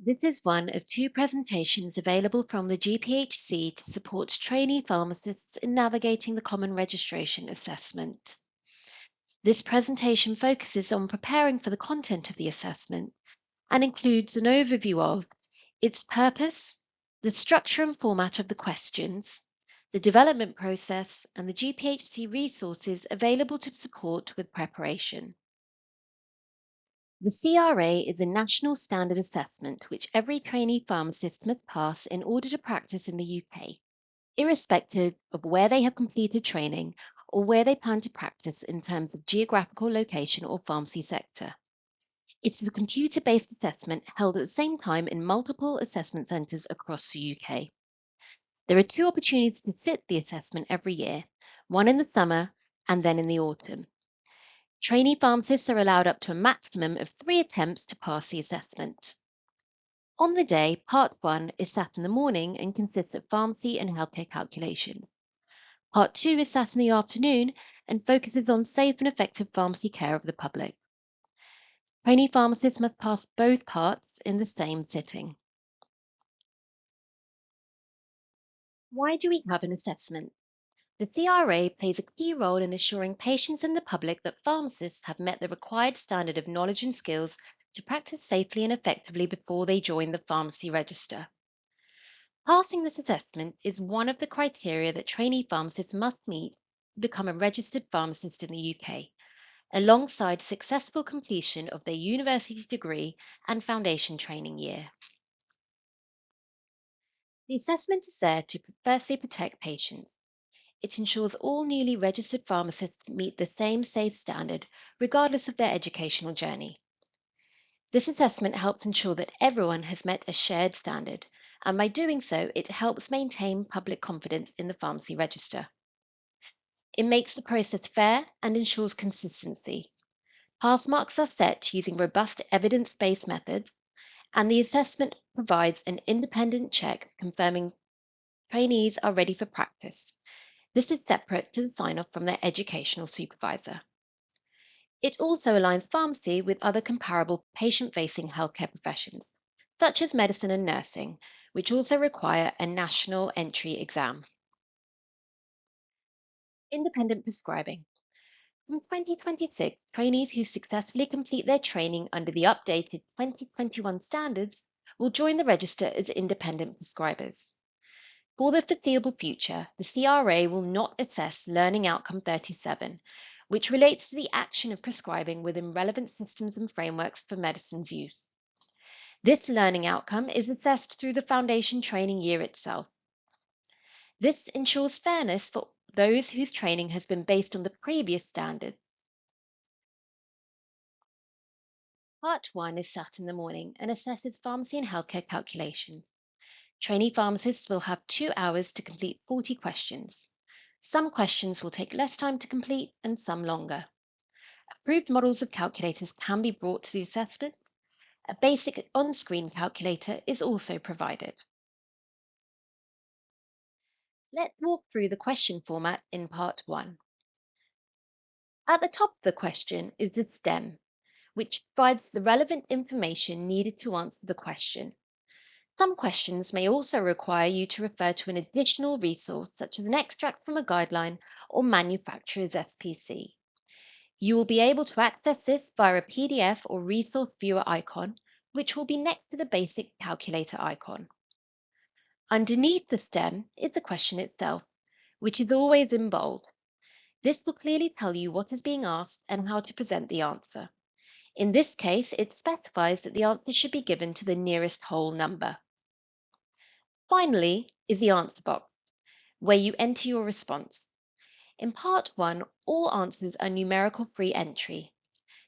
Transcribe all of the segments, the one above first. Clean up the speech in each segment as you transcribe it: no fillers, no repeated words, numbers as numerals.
This is one of two presentations available from the GPhC to support trainee pharmacists in navigating the Common Registration Assessment. This presentation focuses on preparing for the content of the assessment and includes an overview of its purpose, the structure and format of the questions, the development process, and the GPhC resources available to support with preparation. The CRA is a national standard assessment which every trainee pharmacist must pass in order to practice in the UK, irrespective of where they have completed training or where they plan to practice in terms of geographical location or pharmacy sector. It is a computer-based assessment held at the same time in multiple assessment centres across the UK. There are two opportunities to sit the assessment every year, one in the summer and then in the autumn. Trainee pharmacists are allowed up to a maximum of 3 attempts to pass the assessment. On the day, Part 1 is sat in the morning and consists of pharmacy and healthcare calculations. Part 2 is sat in the afternoon and focuses on safe and effective pharmacy care of the public. Trainee pharmacists must pass both parts in the same sitting. Why do we have an assessment? The CRA plays a key role in assuring patients and the public that pharmacists have met the required standard of knowledge and skills to practice safely and effectively before they join the pharmacy register. Passing this assessment is one of the criteria that trainee pharmacists must meet to become a registered pharmacist in the UK, alongside successful completion of their university degree and foundation training year. The assessment is there to firstly protect patients. It ensures all newly registered pharmacists meet the same safe standard, regardless of their educational journey. This assessment helps ensure that everyone has met a shared standard, and by doing so, it helps maintain public confidence in the pharmacy register. It makes the process fair and ensures consistency. Pass marks are set using robust evidence-based methods, and the assessment provides an independent check confirming trainees are ready for practice. This is separate to the sign-off from their educational supervisor. It also aligns pharmacy with other comparable patient-facing healthcare professions, such as medicine and nursing, which also require a national entry exam. Independent prescribing. From 2026, trainees who successfully complete their training under the updated 2021 standards will join the register as independent prescribers. For the foreseeable future, the CRA will not assess Learning Outcome 37, which relates to the action of prescribing within relevant systems and frameworks for medicine's use. This learning outcome is assessed through the foundation training year itself. This ensures fairness for those whose training has been based on the previous standard. Part 1 is sat in the morning and assesses pharmacy and healthcare calculations. Trainee pharmacists will have 2 hours to complete 40 questions. Some questions will take less time to complete and some longer. Approved models of calculators can be brought to the assessment. A basic on-screen calculator is also provided. Let's walk through the question format in Part 1. At the top of the question is the stem, which provides the relevant information needed to answer the question. Some questions may also require you to refer to an additional resource, such as an extract from a guideline or manufacturer's SPC. You will be able to access this via a PDF or resource viewer icon, which will be next to the basic calculator icon. Underneath the stem is the question itself, which is always in bold. This will clearly tell you what is being asked and how to present the answer. In this case, it specifies that the answer should be given to the nearest whole number. Finally is the answer box, where you enter your response. In Part 1, all answers are numerical free entry.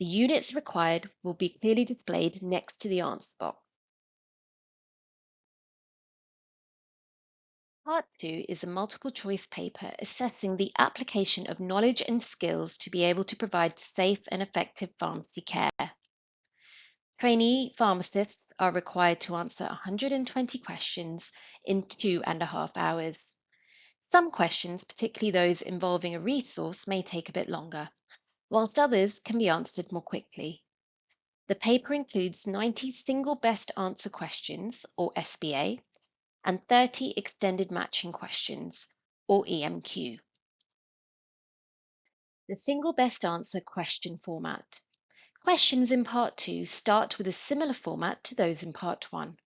The units required will be clearly displayed next to the answer box. Part 2 is a multiple choice paper assessing the application of knowledge and skills to be able to provide safe and effective pharmacy care. Trainee pharmacists are required to answer 120 questions in 2.5 hours. Some questions, particularly those involving a resource, may take a bit longer, whilst others can be answered more quickly. The paper includes 90 single best answer questions, or SBA, and 30 extended matching questions, or EMQ. The single best answer question format. Questions in Part 2 start with a similar format to those in Part 1.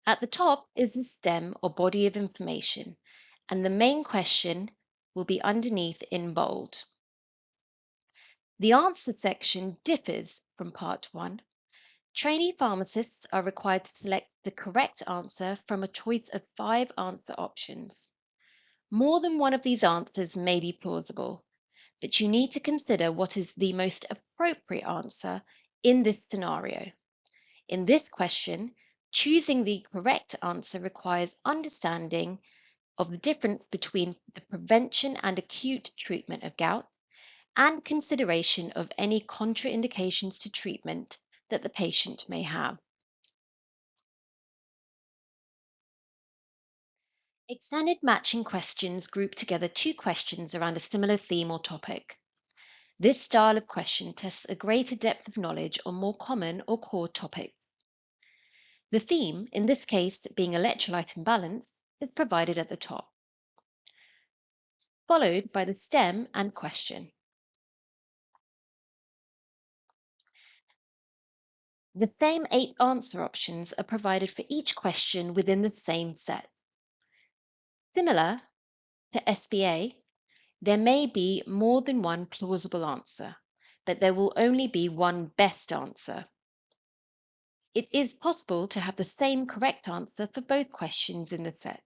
At the top is the stem or body of information, and the main question will be underneath in bold. The answer section differs from Part 1. Trainee pharmacists are required to select the correct answer from a choice of 5 answer options. More than one of these answers may be plausible, but you need to consider what is the most appropriate answer in this scenario. In this question, choosing the correct answer requires understanding of the difference between the prevention and acute treatment of gout and consideration of any contraindications to treatment that the patient may have. Extended matching questions group together 2 questions around a similar theme or topic. This style of question tests a greater depth of knowledge on more common or core topics. The theme, in this case being electrolyte imbalance, is provided at the top, followed by the stem and question. The same 8 answer options are provided for each question within the same set. Similar to SBA, there may be more than one plausible answer, but there will only be one best answer. It is possible to have the same correct answer for both questions in the set.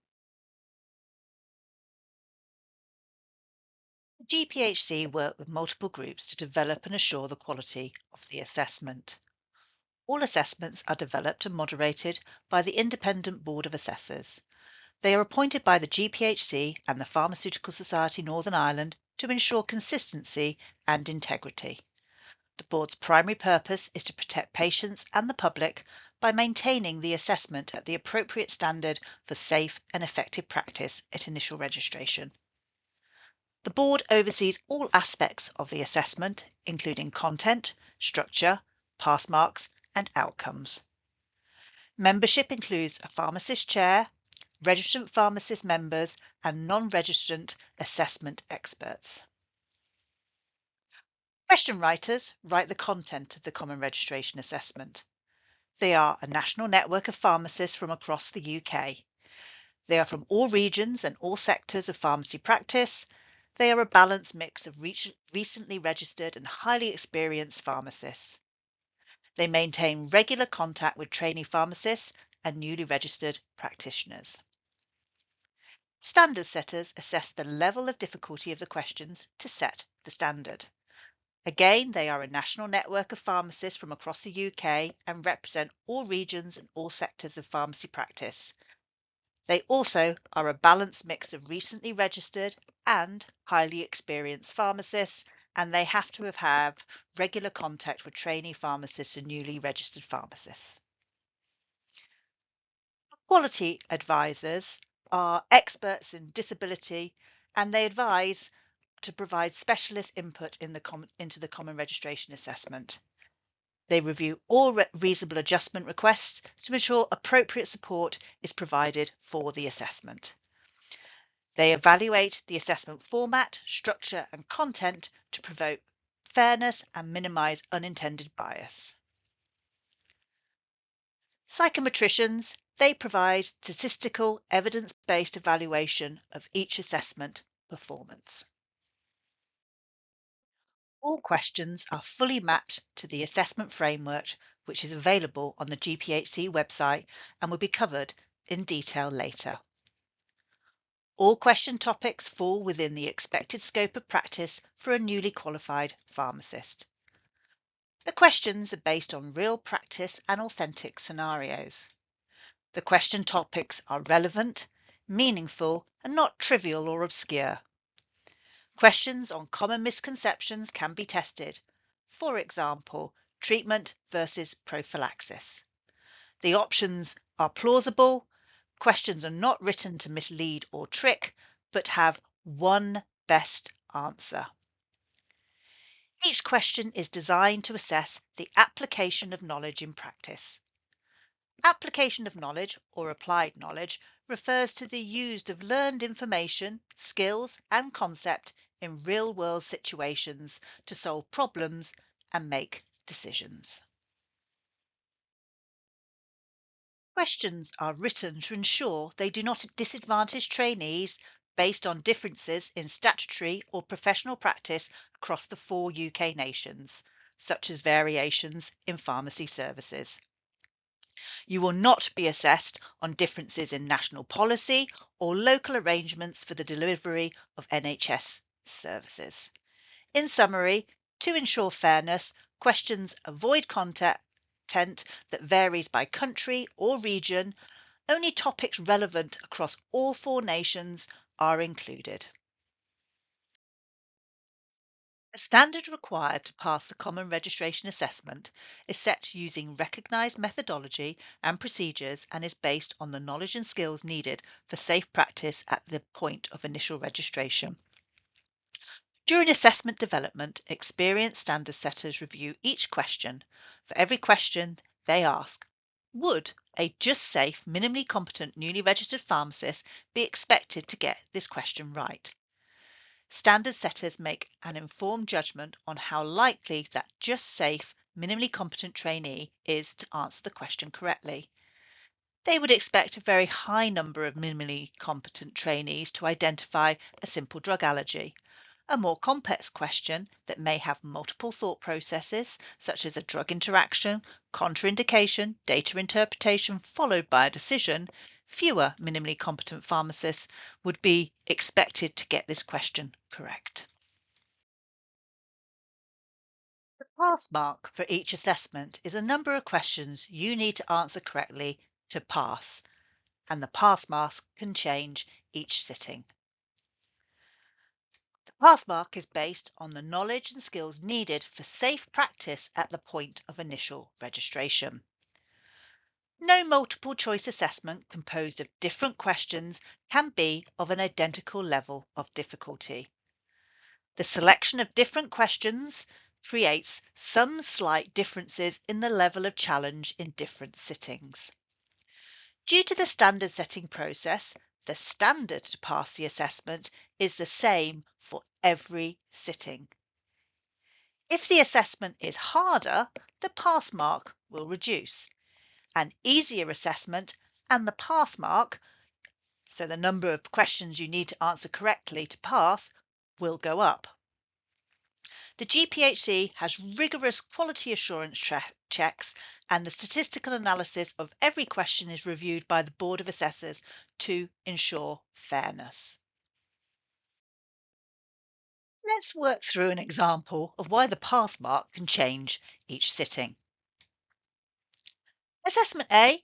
GPhC work with multiple groups to develop and assure the quality of the assessment. All assessments are developed and moderated by the Independent Board of Assessors. They are appointed by the GPhC and the Pharmaceutical Society Northern Ireland to ensure consistency and integrity. The board's primary purpose is to protect patients and the public by maintaining the assessment at the appropriate standard for safe and effective practice at initial registration. The board oversees all aspects of the assessment, including content, structure, pass marks, and outcomes. Membership includes a pharmacist chair, registrant pharmacist members, and non-registrant assessment experts. Question writers write the content of the Common Registration Assessment. They are a national network of pharmacists from across the UK. They are from all regions and all sectors of pharmacy practice. They are a balanced mix of recently registered and highly experienced pharmacists. They maintain regular contact with trainee pharmacists and newly registered practitioners. Standard setters assess the level of difficulty of the questions to set the standard. Again, they are a national network of pharmacists from across the UK and represent all regions and all sectors of pharmacy practice. They also are a balanced mix of recently registered and highly experienced pharmacists, and they have to have regular contact with trainee pharmacists and newly registered pharmacists. Quality advisors are experts in disability, and they advise to provide specialist input into the Common Registration Assessment. They review all reasonable adjustment requests to ensure appropriate support is provided for the assessment. They evaluate the assessment format, structure and content to promote fairness and minimise unintended bias. Psychometricians, they provide statistical, evidence-based evaluation of each assessment performance. All questions are fully mapped to the assessment framework, which is available on the GPhC website and will be covered in detail later. All question topics fall within the expected scope of practice for a newly qualified pharmacist. The questions are based on real practice and authentic scenarios. The question topics are relevant, meaningful, and not trivial or obscure. Questions on common misconceptions can be tested. For example, treatment versus prophylaxis. The options are plausible. Questions are not written to mislead or trick, but have one best answer. Each question is designed to assess the application of knowledge in practice. Application of knowledge or applied knowledge refers to the use of learned information, skills and concept in real-world situations to solve problems and make decisions. Questions are written to ensure they do not disadvantage trainees based on differences in statutory or professional practice across the 4 UK nations, such as variations in pharmacy services. You will not be assessed on differences in national policy or local arrangements for the delivery of NHS services. In summary, to ensure fairness, questions avoid content that varies by country or region. Only topics relevant across all 4 nations are included. A standard required to pass the Common Registration Assessment is set using recognised methodology and procedures and is based on the knowledge and skills needed for safe practice at the point of initial registration. During assessment development, experienced standard setters review each question. For every question they ask, would a just safe, minimally competent newly registered pharmacist be expected to get this question right? Standard setters make an informed judgment on how likely that just safe, minimally competent trainee is to answer the question correctly. They would expect a very high number of minimally competent trainees to identify a simple drug allergy. A more complex question that may have multiple thought processes, such as a drug interaction, contraindication, data interpretation, followed by a decision, fewer minimally competent pharmacists would be expected to get this question correct. The pass mark for each assessment is a number of questions you need to answer correctly to pass, and the pass mark can change each sitting. The pass mark is based on the knowledge and skills needed for safe practice at the point of initial registration. No multiple choice assessment composed of different questions can be of an identical level of difficulty. The selection of different questions creates some slight differences in the level of challenge in different sittings. Due to the standard setting process, the standard to pass the assessment is the same for every sitting. If the assessment is harder, the pass mark will reduce. An easier assessment and the pass mark, so the number of questions you need to answer correctly to pass, will go up. The GPhC has rigorous quality assurance checks, and the statistical analysis of every question is reviewed by the Board of Assessors to ensure fairness. Let's work through an example of why the pass mark can change each sitting. Assessment A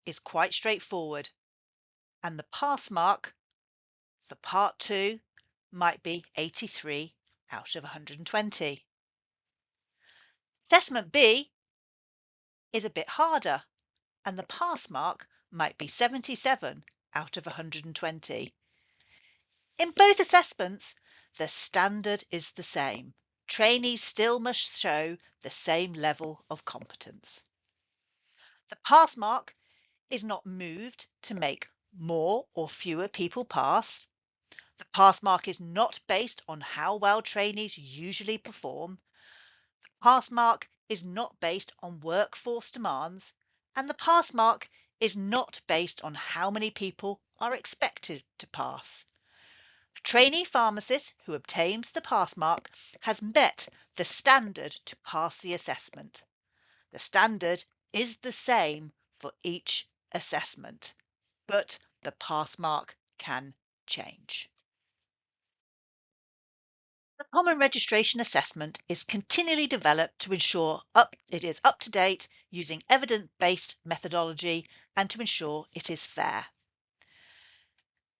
is quite straightforward, and the pass mark for Part 2 might be 83 out of 120. Assessment B is a bit harder, and the pass mark might be 77 out of 120. In both assessments, the standard is the same. Trainees still must show the same level of competence. The pass mark is not moved to make more or fewer people pass. The pass mark is not based on how well trainees usually perform. The pass mark is not based on workforce demands, and the pass mark is not based on how many people are expected to pass. A trainee pharmacist who obtains the pass mark has met the standard to pass the assessment. The standard is the same for each assessment, but the pass mark can change. The Common Registration Assessment is continually developed to ensure it is up to date using evidence-based methodology and to ensure it is fair.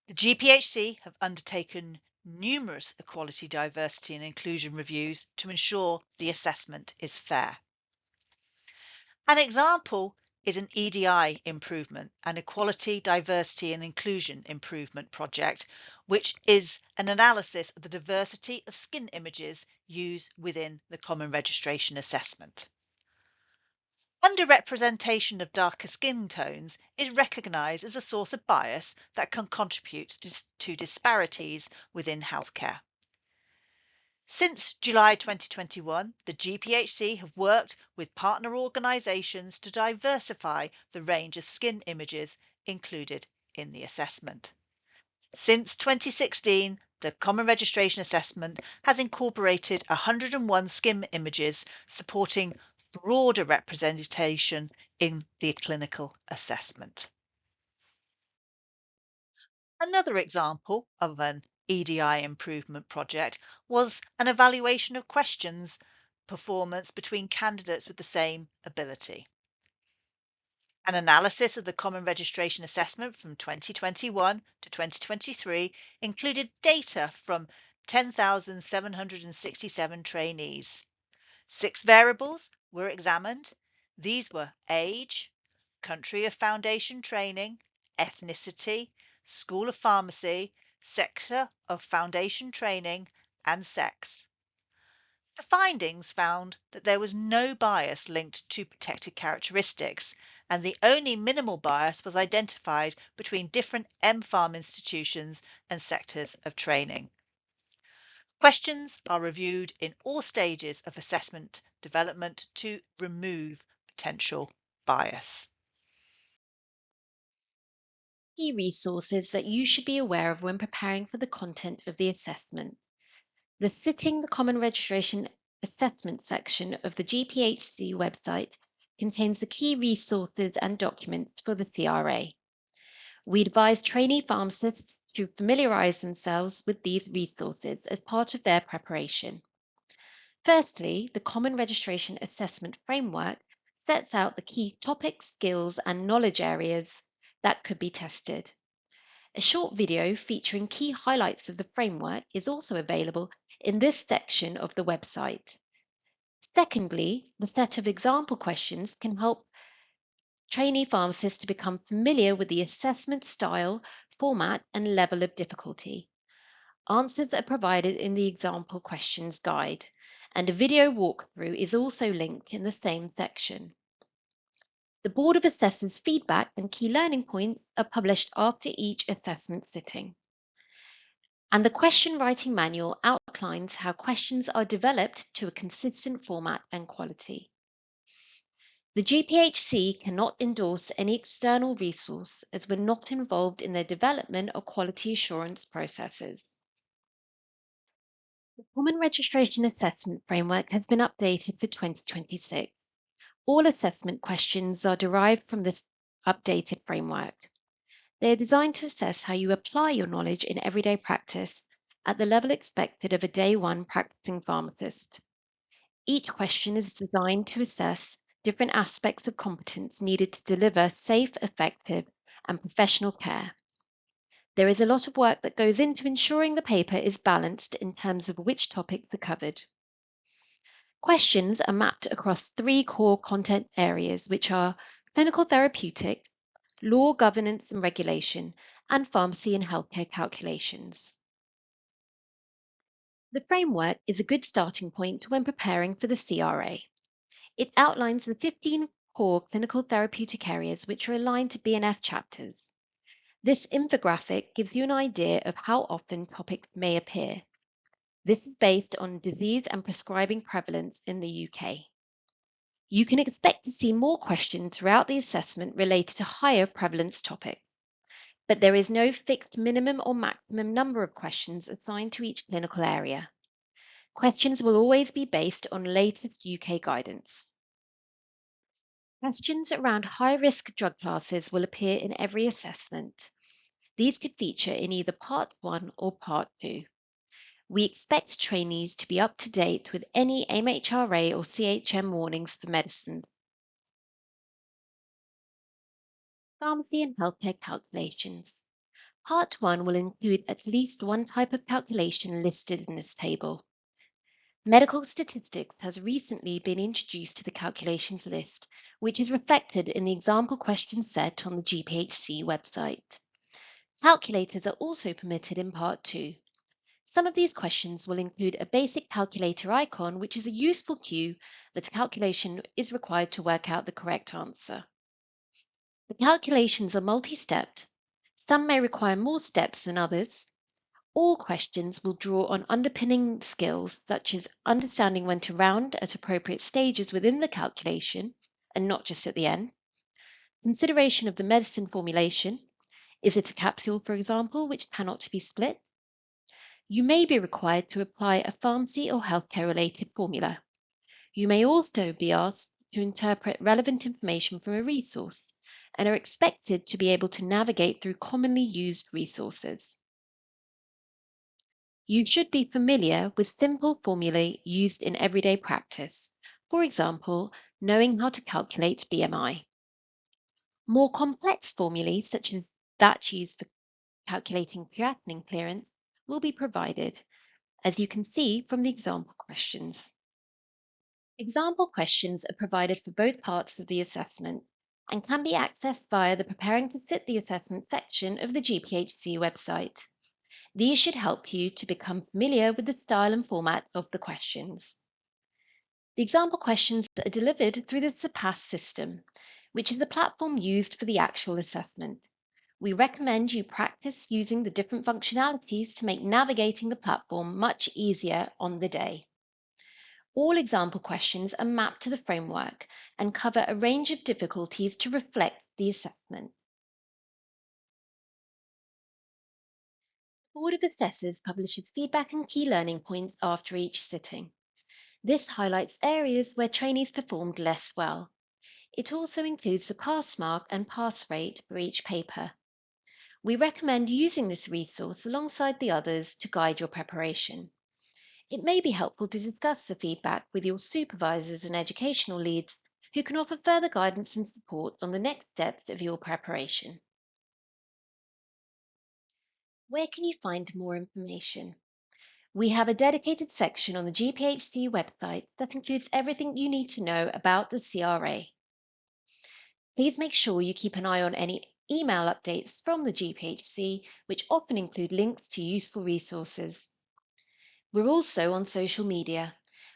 The GPhC have undertaken numerous equality, diversity and inclusion reviews to ensure the assessment is fair. An example is an EDI improvement, an equality, diversity and inclusion improvement project, which is an analysis of the diversity of skin images used within the Common Registration Assessment. Underrepresentation of darker skin tones is recognised as a source of bias that can contribute to disparities within healthcare. Since July 2021, the GPhC have worked with partner organisations to diversify the range of skin images included in the assessment. Since 2016, the Common Registration Assessment has incorporated 101 skin images supporting broader representation in the clinical assessment. Another example of an EDI improvement project was an evaluation of questions performance between candidates with the same ability. An analysis of the Common Registration Assessment from 2021 to 2023 included data from 10,767 trainees. 6 variables were examined. These were age, country of foundation training, ethnicity, School of Pharmacy, sector of foundation training, and sex. The findings found that there was no bias linked to protected characteristics, and the only minimal bias was identified between different MPharm institutions and sectors of training. Questions are reviewed in all stages of assessment development to remove potential bias. Key resources that you should be aware of when preparing for the content of the assessment. The Sitting the Common Registration Assessment section of the GPhC website contains the key resources and documents for the CRA. We advise trainee pharmacists to familiarise themselves with these resources as part of their preparation. Firstly, the Common Registration Assessment Framework sets out the key topics, skills, and knowledge areas that could be tested. A short video featuring key highlights of the framework is also available in this section of the website. Secondly, the set of example questions can help trainee pharmacists to become familiar with the assessment style, format, and level of difficulty. Answers are provided in the example questions guide, and a video walkthrough is also linked in the same section. The Board of Assessors' feedback and key learning points are published after each assessment sitting. And the question writing manual outlines how questions are developed to a consistent format and quality. The GPhC cannot endorse any external resource as we're not involved in their development or quality assurance processes. The Common Registration Assessment Framework has been updated for 2026. All assessment questions are derived from this updated framework. They are designed to assess how you apply your knowledge in everyday practice at the level expected of a day one practicing pharmacist. Each question is designed to assess different aspects of competence needed to deliver safe, effective, and professional care. There is a lot of work that goes into ensuring the paper is balanced in terms of which topics are covered. Questions are mapped across 3 core content areas, which are clinical therapeutic, law, governance and regulation, and pharmacy and healthcare calculations. The framework is a good starting point when preparing for the CRA. It outlines the 15 core clinical therapeutic areas which are aligned to BNF chapters. This infographic gives you an idea of how often topics may appear. This is based on disease and prescribing prevalence in the UK. You can expect to see more questions throughout the assessment related to higher prevalence topics, but there is no fixed minimum or maximum number of questions assigned to each clinical area. Questions will always be based on latest UK guidance. Questions around high-risk drug classes will appear in every assessment. These could feature in either Part 1 or Part 2. We expect trainees to be up to date with any MHRA or CHM warnings for medicines. Pharmacy and healthcare calculations. Part 1 will include at least one type of calculation listed in this table. Medical statistics has recently been introduced to the calculations list, which is reflected in the example question set on the GPhC website. Calculators are also permitted in Part 2. Some of these questions will include a basic calculator icon, which is a useful cue that a calculation is required to work out the correct answer. The calculations are multi-stepped. Some may require more steps than others. All questions will draw on underpinning skills such as understanding when to round at appropriate stages within the calculation and not just at the end, consideration of the medicine formulation. Is it a capsule, for example, which cannot be split? You may be required to apply a pharmacy or healthcare related formula. You may also be asked to interpret relevant information from a resource and are expected to be able to navigate through commonly used resources. You should be familiar with simple formulae used in everyday practice, for example, knowing how to calculate BMI. More complex formulae, such as that used for calculating creatinine clearance, will be provided, as you can see from the example questions. Example questions are provided for both parts of the assessment and can be accessed via the Preparing to Sit the Assessment section of the GPhC website. These should help you to become familiar with the style and format of the questions. The example questions are delivered through the Surpass system, which is the platform used for the actual assessment. We recommend you practice using the different functionalities to make navigating the platform much easier on the day. All example questions are mapped to the framework and cover a range of difficulties to reflect the assessment. The Board of Assessors publishes feedback and key learning points after each sitting. This highlights areas where trainees performed less well. It also includes the pass mark and pass rate for each paper. We recommend using this resource alongside the others to guide your preparation. It may be helpful to discuss the feedback with your supervisors and educational leads who can offer further guidance and support on the next steps of your preparation. Where can you find more information? We have a dedicated section on the GPhC website that includes everything you need to know about the CRA. Please make sure you keep an eye on any email updates from the GPhC, which often include links to useful resources. We're also on social media,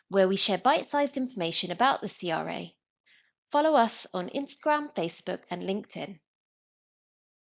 where we share bite-sized information about the CRA. Follow us on Instagram, Facebook, and LinkedIn.